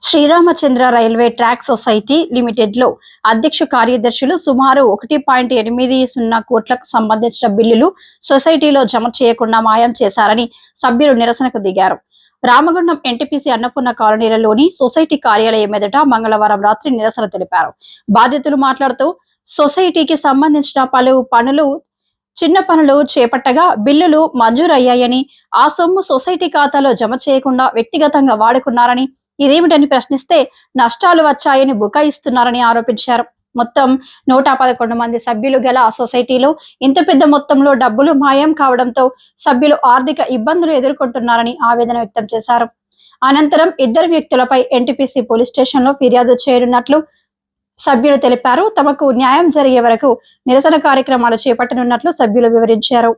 Sriramachandra railway track society లిమిటెడ్లో అధ్యక్ష కార్యదర్శులు సుమారు 1.80 కోట్లకు సంబంధించిన బిల్లులు సొసైటీలో జమ చేయకుండా మాయం చేశారని సభ్యులు నిరసనకు దిగారు. రామగుండం ఎన్టీపీసీ అన్నపూర్ణ కాలనీలలోని సొసైటీ కార్యాలయం ఎదుట మంగళవారం రాత్రి నిరసన తెలిపారు. బాధితులు మాట్లాడుతూ సొసైటీకి సంబంధించిన పలు పనులు చిన్న పనులు చేపట్టగా బిల్లులు మంజూరయ్యాయని, ఆ సొమ్ము సొసైటీ ఖాతాలో జమ చేయకుండా వ్యక్తిగతంగా వాడుకున్నారని, ఇదేమిటని ప్రశ్నిస్తే నష్టాలు వచ్చాయని బుకాయిస్తున్నారని ఆరోపించారు. మొత్తం 111 మంది సభ్యులు గల ఆ సొసైటీలో ఇంత పెద్ద మొత్తంలో డబ్బులు మాయం కావడంతో సభ్యులు ఆర్థిక ఇబ్బందులు ఎదుర్కొంటున్నారని ఆవేదన వ్యక్తం చేశారు. అనంతరం ఇద్దరు వ్యక్తులపై ఎన్టీపీసీ పోలీస్ స్టేషన్లో ఫిర్యాదు చేయనున్నట్లు సభ్యులు తెలిపారు. తమకు న్యాయం జరిగే వరకు నిరసన కార్యక్రమాలు చేపట్టనున్నట్లు సభ్యులు వివరించారు.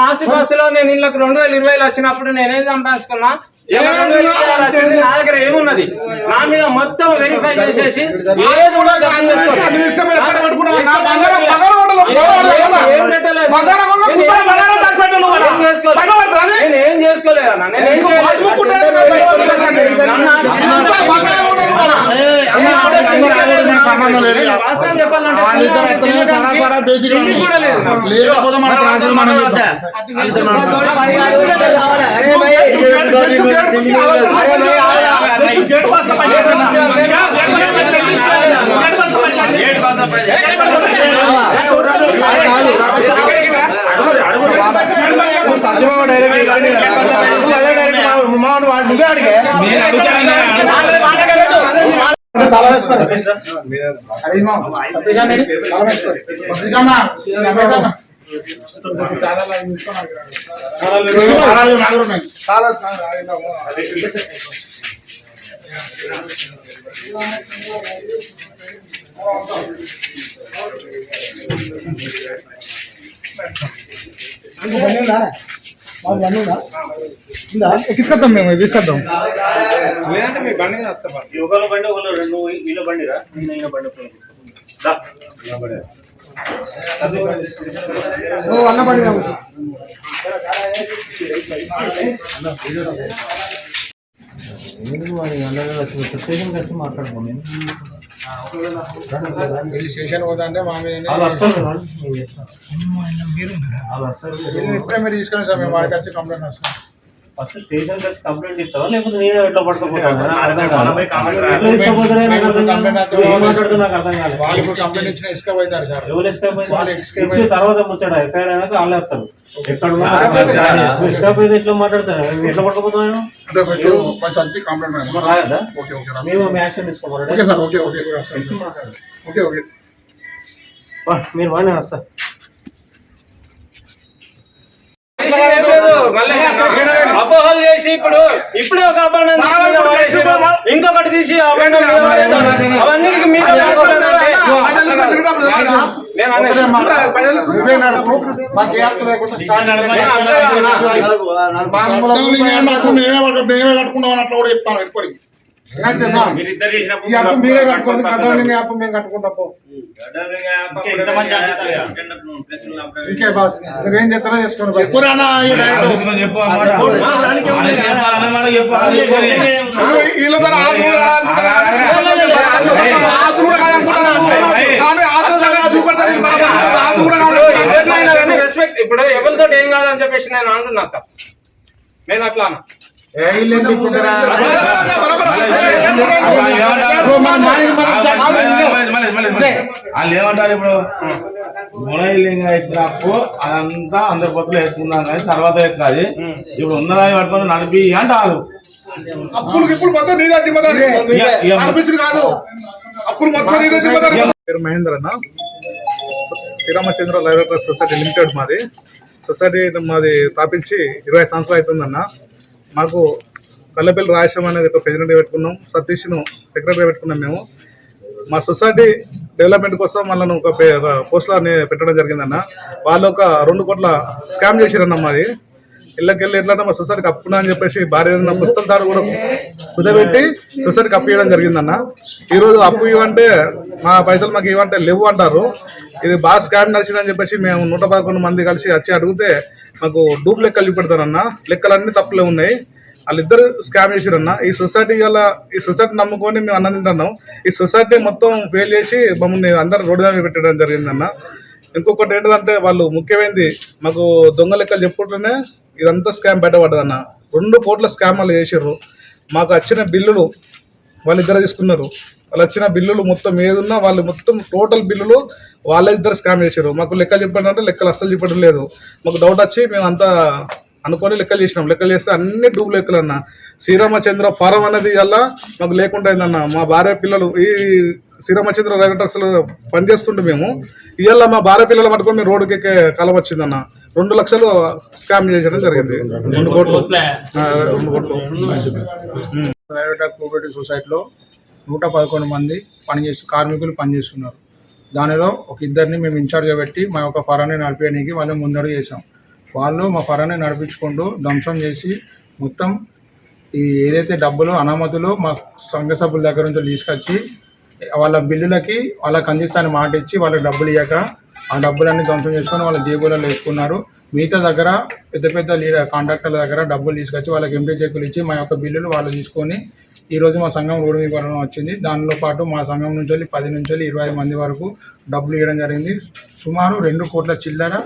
ఆస్తిపాస్తులో నేను ఇళ్ళకు 2020 వచ్చినప్పుడు నేనేం సంపాదించుకున్నా, నా దగ్గర ఏమున్నది, నా మీద మొత్తం వెరిఫై చేసేసి నేనేం చేసుకోలేదన్నా. వాస్తవం చెప్పాలంటే నువ్వే అడిగే ఎక్కిస్తాం మేము ఎక్కిస్తాం. లేదంటే మీ బండి మీద వస్తా, ఒకళ్ళు బండి ఒకళ్ళు రెండు వీళ్ళ బండిరా, నేను బండి అన్న బండి మాట్లాడుకోండి. స్టేషన్ పోతా అంటే మా మీద ఇప్పుడే మీరు తీసుకెళ్ళి సార్, మేము వాడికి వచ్చి కంప్లైంట్ వస్తాం. ఫస్ట్ స్టేషన్ వచ్చి కంప్లైంట్ ఇస్తావా, లేకపోతే నేను ఎట్లా పట్టుకుపోతాను? వాళ్ళు కంప్లైంట్ ఇచ్చిన ఇసుక పోతారు సార్. ఎవరు ఇసుకపోయి తర్వాత ముచ్చాడు ఎఫ్ఐఆర్ అయినాక వాళ్ళు వేస్తారు. ఎక్కడ ఇసుకపోతే ఎట్లా మాట్లాడతారు, ఎట్లా పట్టుకుపోతాను రాయదా? మేము యాక్షన్ తీసుకోవాలి. మీరు బాగానే వస్తా. అపోహలు చేసి ఇప్పుడే ఒక అభరణం ఇంకొకటి తీసి అవన్నీ మీద మేమే కట్టుకున్నాం అట్లా కూడా చెప్తాను. ఎప్పటికి మీరే కట్టుకోండి, కట్టడానికి యాప్ మేము కట్టుకుంటాం. ఇంకే బాస్ మీరేం చేస్తారో చేసుకోండి. ఇప్పుడు ఎవరితో ఏం కాదని చెప్పేసి నేను అంటున్నా. నేను అట్లా వాళ్ళు ఏమంటారు, ఇప్పుడు గుణలింగా ఇచ్చిన అప్పు అదంతా అందరి పొత్తులు వేసుకున్నాం కానీ తర్వాత ఎక్కాలి. ఇప్పుడు ఉన్నదాన్ని పట్టుకొని నడిపి అంటారు. అప్పుడు ఇప్పుడు మొత్తం నీదే జిమ్మదారి కాదు, అప్పుడు మొత్తం నీదే జిమ్మదారి. మహేంద్ర అన్న, Sriramachandra railway track society limited మాది. సొసైటీ మాది స్థాపించి 20 సంవత్సరాలు అవుతుందన్న. మాకు కల్లపల్లి రాజేశం అనేది ఒక ప్రెసిడెంట్ పెట్టుకున్నాం, సతీష్ను సెక్రటరీ పెట్టుకున్నాం. మేము మా సొసైటీ డెవలప్మెంట్ కోసం వాళ్ళను ఒక పోస్టులో పెట్టడం జరిగిందన్న. వాళ్ళు ఒక 2 కోట్ల స్కామ్ చేశారన్న. మాది ఇళ్ళకెళ్ళి ఎట్లా మా సొసైటీకి అప్పునా అని చెప్పేసి భార్య పుస్తకాల తాడు కూడా కుదబెట్టి సొసైటీకి అప్పు ఇవ్వడం జరిగిందన్న. ఈరోజు అప్పు ఇవ్వంటే మా పైసలు మాకు ఇవ్వంటే లేవు అంటారు. ఇది బాగా స్కామ్ నడిచిందని చెప్పేసి మేము 111 మంది కలిసి వచ్చి అడిగితే మాకు డూప్ లెక్కలు చూపెడతారన్న. లెక్కలన్నీ తప్పులే ఉన్నాయి. వాళ్ళిద్దరు స్కామ్ చేశారన్న. ఈ సొసైటీ నమ్ముకొని మేము అన్నం తింటున్నాం. ఈ సొసైటీ మొత్తం ఫెయిల్ చేసి మమ్మల్ని అందరు రోడ్డు మీద పెట్టడం జరిగిందన్న. ఇంకొకటి ఏంటంటే వాళ్ళు ముఖ్యమైనది మాకు దొంగ లెక్కలు చెప్పుకుంటూనే ఇదంతా స్కామ్ బయటపడ్డదన్న. 2 కోట్ల స్కామ్ వాళ్ళు చేసారు. మాకు వచ్చిన బిల్లులు వాళ్ళిద్దరు తీసుకున్నారు. వాళ్ళు వచ్చిన బిల్లులు మొత్తం ఏదున్నా వాళ్ళు మొత్తం టోటల్ బిల్లులు వాళ్ళిద్దరు స్కామ్ చేశారు. మాకు లెక్కలు చెప్పండి అంటే లెక్కలు అస్సలు చెప్పడం లేదు. మాకు డౌట్ వచ్చి మేము అంతా అనుకొని లెక్కలు చేసినాం. లెక్కలు చేస్తే అన్ని డూబ్ లెక్కలు అన్న. శ్రీరామచంద్ర ఫారం అనేది వల్ల మాకు లేకుండా అయిందన్న. మా భార్య పిల్లలు ఈ శ్రీరామచంద్ర రైల్వే ట్రాక్స్లో పనిచేస్తుంటే మేము ఇవాళ మా భార్య పిల్లలు పట్టుకొని మేము రోడ్డుకి ఎక్కే కాలం వచ్చిందన్న. 2 లక్షలు స్కామ్ చేయడం జరిగింది. 2 కోట్లు. రైల్వే ట్రాక్ కోఆపరేటివ్ సొసైటీలో 111 మంది కార్మికులు పనిచేస్తున్నారు. దానిలో ఒక ఇద్దరిని మేము ఇన్ఛార్జ్గా పెట్టి మా యొక్క ఫరాన్ని నడిపేయడానికి వాళ్ళు ముందడుగు చేసాం. వాళ్ళు మా ఫరాన్ని నడిపించుకుంటూ ధ్వంసం చేసి మొత్తం ఈ ఏదైతే డబ్బులు అనామతులు మా సంఘ సభ్యుల దగ్గర నుంచి తీసుకొచ్చి వాళ్ళ బిల్లులకి వాళ్ళకి అందిస్తానని మాట ఇచ్చి వాళ్ళకి డబ్బులు ఇవ్వక ఆ డబ్బులన్నీ ధ్వంసం చేసుకొని వాళ్ళ జేబులలో వేసుకున్నారు. మిగతా దగ్గర పెద్ద పెద్ద కాంట్రాక్టర్ల దగ్గర డబ్బులు తీసుకొచ్చి వాళ్ళకి ఎంటీ చెక్కులు ఇచ్చి మా యొక్క బిల్లులు వాళ్ళు తీసుకొని ఈరోజు మా సంఘం రోడ్డు మీద పడడం వచ్చింది. దానిలో పాటు మా సంఘం నుంచి 10 నుంచి 25 మంది వరకు డబ్బులు ఇవ్వడం జరిగింది. సుమారు 2 కోట్ల చిల్లర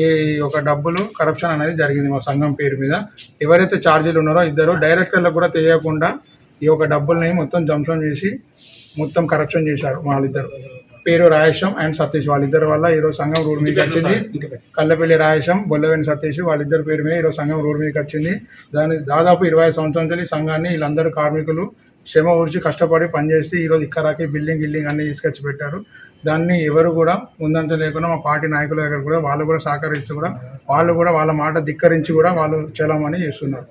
ఈ ఒక డబ్బులు కరప్షన్ అనేది జరిగింది మా సంఘం పేరు మీద. ఎవరైతే ఛార్జీలు ఉన్నారో ఇద్దరు డైరెక్టర్లకు కూడా తెలియకుండా ఈ యొక్క డబ్బుల్ని మొత్తం ధ్వంసం చేసి మొత్తం కరప్షన్ చేశారు. వాళ్ళిద్దరు పేరు రాయేశం అండ్ సతీష్. వాళ్ళిద్దరి వల్ల ఈరోజు సంఘం రోడ్డు మీదకి వచ్చింది. కల్లపల్లి రాయేశం, బొల్లవేని సతీష్ వాళ్ళిద్దరి పేరు మీద ఈరోజు సంఘం రోడ్డు మీదకి వచ్చింది. దాదాపు 25 సంవత్సరాల నుంచి ఈ సంఘాన్ని వీళ్ళందరూ కార్మికులు శ్రమ ఊడ్చి కష్టపడి పనిచేసి ఈరోజు ఇక్కరాకి బిల్డింగ్ అన్నీ తీసుకొచ్చి పెట్టారు. దాన్ని ఎవరు కూడా ముందంత లేకుండా మా పార్టీ నాయకుల దగ్గర కూడా వాళ్ళు కూడా సహకరిస్తూ కూడా వాళ్ళు కూడా వాళ్ళ మాట ధిక్కరించి కూడా వాళ్ళు చలామణి చేస్తున్నారు.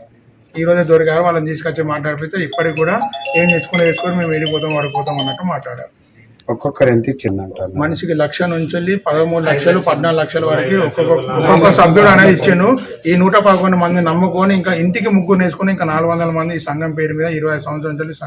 ఈరోజే దొరికారు. వాళ్ళని తీసుకొచ్చి మాట్లాడితే ఇప్పటికి కూడా ఏం నేర్చుకుని మేము వెళ్ళిపోతాం పడిపోతాం అన్నట్టు మాట్లాడారు. ఒక్కొక్కరు ఎంత ఇచ్చిందంటారు? మనిషికి 1,00,000 నుంచి 13 లక్షలు 14 లక్షల వరకు ఒక్కొక్క సభ్యుడు అనేది ఇచ్చిండు. ఈ 111 మంది నమ్ముకొని ఇంకా ఇంటికి ముగ్గురు వేసుకొని ఇంకా 400 మంది ఈ సంఘం పేరు మీద 25 సంవత్సరాల నుంచి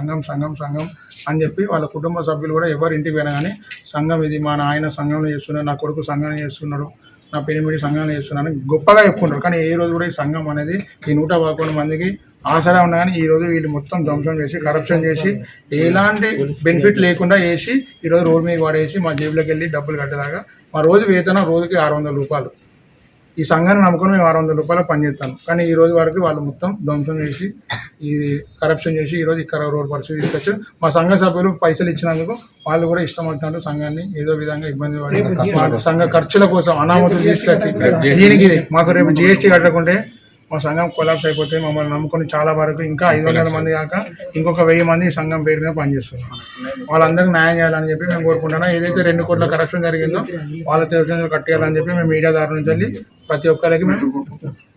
సంఘం అని చెప్పి వాళ్ళ కుటుంబ సభ్యులు కూడా ఎవరు ఇంటికి పోయినా కానీ సంఘం ఇది మా నాయన సంఘంలో చేస్తున్నాడు, నా కొడుకు సంఘాన్ని చేస్తున్నాడు, నా పెరిమిడి సంఘాన్ని చేస్తున్నాను గొప్పగా చెప్పుకుంటారు. కానీ ఏ రోజు కూడా ఈ సంఘం అనేది ఈ 111 మందికి ఆసరా ఉన్నా కానీ ఈరోజు వీళ్ళు మొత్తం ధ్వంసం చేసి కరప్షన్ చేసి ఎలాంటి బెనిఫిట్ లేకుండా వేసి ఈరోజు రోడ్డు మీద పడేసి మా జేబులోకి వెళ్ళి డబ్బులు కట్టేలాగా మా రోజు వేతనం రోజుకి 600 రూపాయలు. ఈ సంఘాన్ని నమ్ముకొని మేము 600 రూపాయలు పనిచేస్తాను. కానీ ఈ రోజు వరకు వాళ్ళు మొత్తం ధ్వంసం చేసి ఈ కరప్షన్ చేసి ఈరోజు ఇక్కడ రోడ్డు పరిస్థితి తీసుకొచ్చి మా సంఘ సభ్యులు పైసలు ఇచ్చినందుకు వాళ్ళు కూడా ఇష్టం వచ్చినట్టు సంఘాన్ని ఏదో విధంగా ఇబ్బంది పడి మా సంఘ ఖర్చుల కోసం అనామతులు తీసుకొచ్చి దీనికి మాకు రేపు GST కట్టకుంటే మా సంఘం కొలాప్స్ అయిపోతే మమ్మల్ని నమ్ముకొని చాలా వరకు ఇంకా 500 మంది కాక ఇంకొక 1000 మంది ఈ సంఘం పేరు మీద పనిచేస్తున్నారు. వాళ్ళందరికీ న్యాయం చేయాలని చెప్పి మేము కోరుకుంటున్నాం. ఏదైతే 2 కోట్ల కరప్షన్ జరిగిందో వాళ్ళ తెలిసిన కట్టేయాలని చెప్పి మేము మీడియా ద్వారా నుంచి వెళ్ళి ప్రతి ఒక్కరికి మేము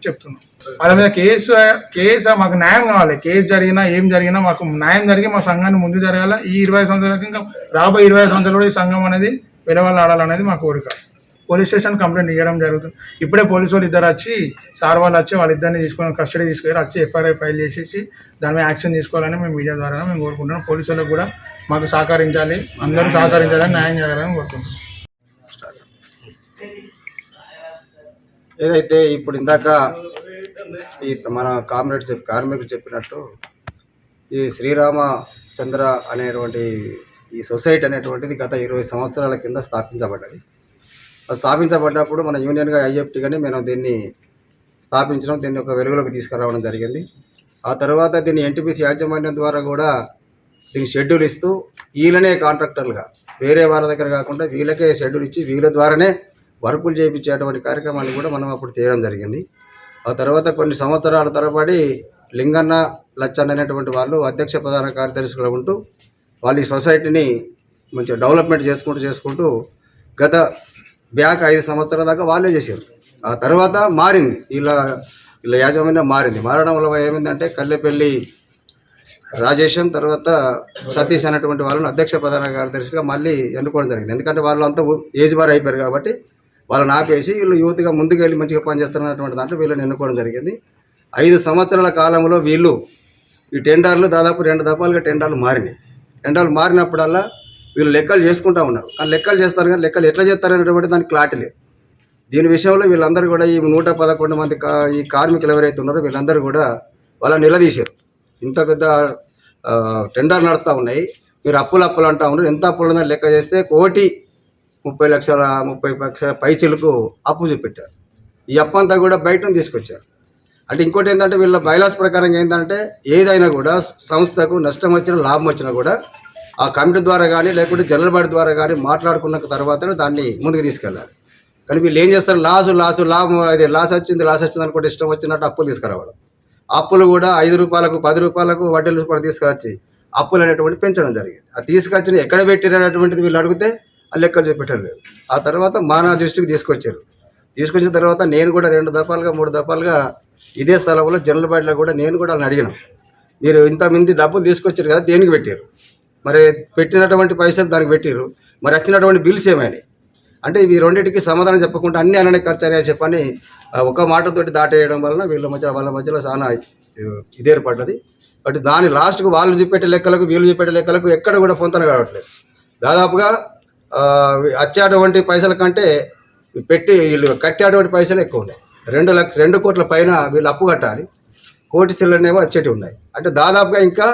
చెప్తున్నాం. వాళ్ళ మీద కేసు మాకు న్యాయం కావాలి. కేసు జరిగినా ఏం జరిగినా మాకు న్యాయం జరిగి మా సంఘాన్ని ముందు జరగాల. ఈ 25 సంవత్సరాలకి ఇంకా రాబోయే 25 సంవత్సరాలు కూడా ఈ సంఘం అనేది వెలవల్ల ఆడాలనేది మా కోరిక. పోలీస్ స్టేషన్ కంప్లైంట్ ఇవ్వడం జరుగుతుంది. ఇప్పుడే పోలీసు వాళ్ళు ఇద్దరు వచ్చి సార్ వాళ్ళు వచ్చి వాళ్ళిద్దరిని తీసుకొని కస్టడీ తీసుకెళ్ళి వచ్చి FIR ఫైల్ చేసేసి దాని మీద యాక్షన్ తీసుకోవాలని మేము మీడియా ద్వారా మేము కోరుకుంటున్నాం. పోలీసు వాళ్ళకు కూడా మాకు సహకరించాలి, అందరూ సహకరించాలని న్యాయం చేయాలని కోరుకుంటున్నాం. ఏదైతే ఇప్పుడు ఇందాక ఈ మన కార్మికులు చెప్పినట్టు ఈ శ్రీరామచంద్ర అనేటువంటి ఈ సొసైటీ అనేటువంటిది గత 20 సంవత్సరాల కింద స్థాపించబడ్డది. స్థాపించబడ్డప్పుడు మన యూనియన్గా IFT కానీ మేము దీన్ని స్థాపించడం, దీన్ని ఒక వెలుగులోకి తీసుకురావడం జరిగింది. ఆ తర్వాత దీన్ని NTPC యాజమాన్యం ద్వారా కూడా దీనికి షెడ్యూల్ ఇస్తూ వీళ్ళనే కాంట్రాక్టర్లుగా వేరే వాళ్ళ దగ్గర కాకుండా వీళ్ళకే షెడ్యూల్ ఇచ్చి వీళ్ళ ద్వారానే వర్కులు చేయించేటువంటి కార్యక్రమాన్ని కూడా మనం అప్పుడు చేయడం జరిగింది. ఆ తర్వాత కొన్ని సంవత్సరాల తరబడి లింగన్న లచ్చన్న అనేటువంటి వాళ్ళు అధ్యక్ష ప్రధాన కార్యదర్శులుగా ఉంటూ వాళ్ళు ఈ సొసైటీని మంచిగా డెవలప్మెంట్ చేసుకుంటూ గత 5 సంవత్సరాల దాకా వాళ్ళే చేశారు. ఆ తర్వాత మారింది, వీళ్ళ యాజమాన్యం మారడం వల్ల ఏమైందంటే కల్లెపల్లి రాజేశం తర్వాత సతీష్ అనేటువంటి వాళ్ళని అధ్యక్ష ప్రధాన కార్యదర్శిగా మళ్ళీ ఎన్నుకోవడం జరిగింది. ఎందుకంటే వాళ్ళు అంతా ఏజ్ బార్ అయిపోయారు కాబట్టి వాళ్ళని ఆపేసి వీళ్ళు యూత్గా ముందుకెళ్ళి మంచిగా పనిచేస్తున్నటువంటి దాంట్లో వీళ్ళని ఎన్నుకోవడం జరిగింది. 5 సంవత్సరాల కాలంలో వీళ్ళు ఈ టెండర్లు దాదాపు 2 దఫాలుగా టెండర్లు మారినాయి. టెండర్లు మారినప్పుడల్లా వీళ్ళు లెక్కలు చేసుకుంటూ ఉన్నారు. కానీ లెక్కలు చేస్తారు కానీ లెక్కలు ఎట్లా చేస్తారనేటువంటి దానికి క్లారిటీ లేదు. దీని విషయంలో వీళ్ళందరూ కూడా ఈ 111 మంది ఈ కార్మికులు ఎవరైతే ఉన్నారో వీళ్ళందరూ కూడా వాళ్ళని నిలదీశారు. ఇంత పెద్ద టెండర్ నడుస్తూ ఉన్నాయి, మీరు అప్పులు అంటూ ఉన్నారు, ఎంత అప్పులు ఉందని లెక్క చేస్తే 1,30,30,000 పైచిలకు అప్పు చూపెట్టారు. ఈ అప్పు అంతా కూడా బయటను తీసుకొచ్చారు. అంటే ఇంకోటి ఏంటంటే వీళ్ళ బైలాస్ ప్రకారం ఏంటంటే ఏదైనా కూడా సంస్థకు నష్టం వచ్చినా లాభం వచ్చినా కూడా ఆ కమిటీ ద్వారా కానీ లేకుంటే జనరల్ బాడీ ద్వారా కానీ మాట్లాడుకున్న తర్వాత దాన్ని ముందుకు తీసుకెళ్ళాలి. కానీ వీళ్ళు ఏం చేస్తారు, లాభం అది లాస్ వచ్చింది అనుకుంటే ఇష్టం వచ్చినట్టు అప్పులు తీసుకురావడం. అప్పులు కూడా 5 రూపాయలకు 10 రూపాయలకు వడ్డీలు కూడా తీసుకొచ్చి అప్పులు అనేటువంటి పెంచడం జరిగింది. ఆ తీసుకొచ్చిన ఎక్కడ పెట్టినటువంటిది వీళ్ళు అడిగితే ఆ లెక్కలు చూపెట్టడం లేదు. ఆ తర్వాత మానా దృష్టికి తీసుకొచ్చిన తర్వాత నేను కూడా 2 దఫాలుగా 3 దఫాలుగా ఇదే స్థలంలో జనరల్ బాడీలో కూడా నేను కూడా వాళ్ళని అడిగినాం, మీరు ఇంతమంది డబ్బులు తీసుకొచ్చారు కదా దేనికి పెట్టారు, మరి పెట్టినటువంటి పైసలు దానికి పెట్టారు, మరి వచ్చినటువంటి బిల్స్ ఏమైనాయి అంటే ఇవి రెండింటికి సమాధానం చెప్పకుండా అన్ని అననే ఖర్చు అని చెప్పని ఒక మాటతోటి దాటేయడం వలన వాళ్ళ మధ్యలో చాలా ఇది ఏర్పడ్డది. బట్ దాని లాస్ట్కు వాళ్ళు చూపెట్టే లెక్కలకు వీళ్ళు చూపెట్టే లెక్కలకు ఎక్కడ కూడా పొంతన కావట్లేదు. దాదాపుగా వచ్చేటువంటి పైసల కంటే వీళ్ళు కట్టేటువంటి పైసలు ఎక్కువ ఉన్నాయి. 2 కోట్ల పైన వీళ్ళు అప్పు కట్టాలి, 1 కోటి చిల్లరనేమో వచ్చేటివి ఉన్నాయి. అంటే దాదాపుగా ఇంకా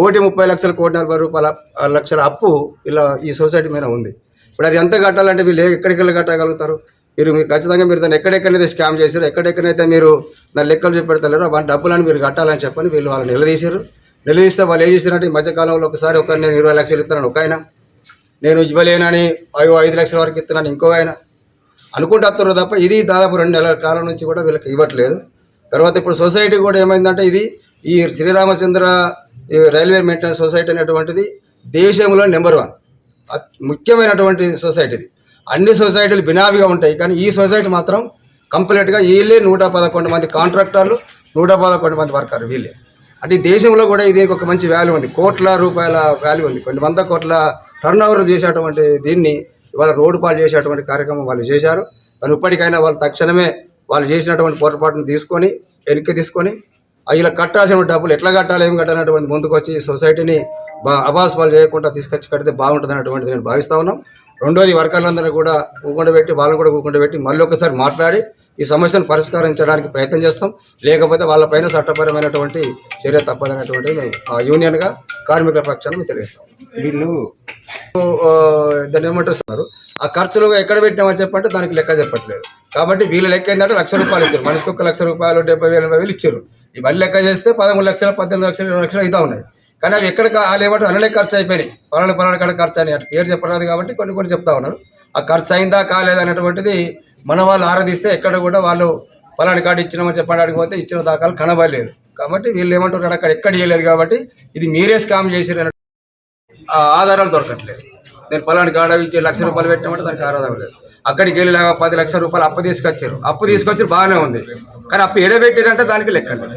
1,30,00,000 1,40,00,000 అప్పు ఇలా ఈ సొసైటీ మీద ఉంది. ఇప్పుడు అది ఎంత కట్టాలంటే వీళ్ళు ఎక్కడికెళ్ళి కట్టగలుగుతారు? మీరు ఖచ్చితంగా మీరు దాన్ని ఎక్కడెక్కడైతే స్కామ్ చేశారు, ఎక్కడెక్కడైతే మీరు దాని లెక్కలు చూపెడతలేరో వాటి డబ్బులని మీరు కట్టాలని చెప్పని వీళ్ళు వాళ్ళని నిలదీస్తే వాళ్ళు ఏం చేశారంటే ఈ మధ్యకాలంలో ఒకసారి నేను 20 లక్షలు ఇస్తున్నాను ఒక ఆయన, నేను ఇవ్వలేనని 5 లక్షల వరకు ఇస్తున్నాను ఇంకో ఆయన అనుకుంటూ వస్తారు తప్ప ఇది దాదాపు 2 నెలల కాలం నుంచి కూడా వీళ్ళకి ఇవ్వట్లేదు. తర్వాత ఇప్పుడు సొసైటీ కూడా ఏమైందంటే ఇది ఈ శ్రీరామచంద్ర రైల్వే మెయింటెనెన్స్ సొసైటీ అనేటువంటిది దేశంలో నెంబర్ 1 ముఖ్యమైనటువంటి సొసైటీ. ఇది అన్ని సొసైటీలు బినామీగా ఉంటాయి, కానీ ఈ సొసైటీ మాత్రం కంప్లీట్గా వీళ్ళే 111 మంది కాంట్రాక్టర్లు, 111 మంది వర్కర్లు వీళ్ళే. అంటే ఈ దేశంలో కూడా ఇది ఒక మంచి వాల్యూ ఉంది, కోట్ల రూపాయల వాల్యూ ఉంది, కొన్ని 100 కోట్ల టర్న్ ఓవర్ చేసేటువంటి దీన్ని ఇవాళ రోడ్డు పాలు చేసేటువంటి కార్యక్రమం వాళ్ళు చేశారు. కానీ ఇప్పటికైనా వాళ్ళు తక్షణమే వాళ్ళు చేసినటువంటి పొరపాటును వెనక్కి తీసుకొని ఇలా కట్టాల్సిన డబ్బులు ఎట్లా కట్టాలి ఏం కట్టాలనేటువంటి ముందుకు వచ్చి సొసైటీని అబాస్ పాలు చేయకుండా తీసుకొచ్చి కడితే బాగుంటుంది అనేటువంటిది నేను భావిస్తూ ఉన్నాం. రెండోది వర్కర్లందరూ కూడా కూకుండబెట్టి వాళ్ళని కూడా కూకుండబెట్టి మళ్ళీ ఒకసారి మాట్లాడి ఈ సమస్యను పరిష్కరించడానికి ప్రయత్నం చేస్తాం. లేకపోతే వాళ్ళపైన చట్టపరమైనటువంటి చర్య తప్పదనేటువంటిది మేము యూనియన్గా కార్మికుల పక్షాన్ని మేము తెలియజేస్తాం. వీళ్ళు దాన్ని ఏమంటారు, ఆ ఖర్చులు ఎక్కడ పెట్టినామని చెప్పంటే దానికి లెక్క చెప్పట్లేదు. కాబట్టి వీళ్ళ లెక్క ఏంటంటే ₹1,00,000 ఇచ్చారు, మనిషికి ₹1,00,000 70,000 ఇచ్చారు. ఇవన్నీ లెక్క చేస్తే 13 లక్షలు 18 లక్షలు 20 లక్షలు అవుతా ఉన్నాయి. కానీ అవి ఎక్కడ వాళ్ళు ఏమంటారు అన్నలే ఖర్చు అయిపోయినాయి, పలానా కాడ ఖర్చు అని అటు పేరు చెప్పరాదు కాబట్టి కొన్ని చెప్తా ఉన్నారు. ఆ ఖర్చు అయిందా కాలేదా అనేటువంటిది మన వాళ్ళు ఆరాధిస్తే ఎక్కడ కూడా వాళ్ళు పలానా కాడ ఇచ్చినామని చెప్పండి అడిగిపోతే ఇచ్చిన దాఖలు కనబడలేదు. కాబట్టి వీళ్ళు ఏమంటారు అక్కడ ఎక్కడ ఇవ్వలేదు కాబట్టి ఇది మీరే స్కామ్ చేసారు ఆధారాలు దొరకట్లేదు. నేను పలానా కాడ ₹1,00,000 పెట్టినామంటే దానికి ఆధారం లేదు. అక్కడికి వెళ్ళి ₹10 లక్షల అప్పు తీసుకొచ్చారు బాగానే ఉంది, కానీ అప్పు ఎడబెట్టారంటే దానికి లెక్కలేదు.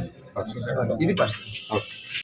ఇది పరిస్థితి.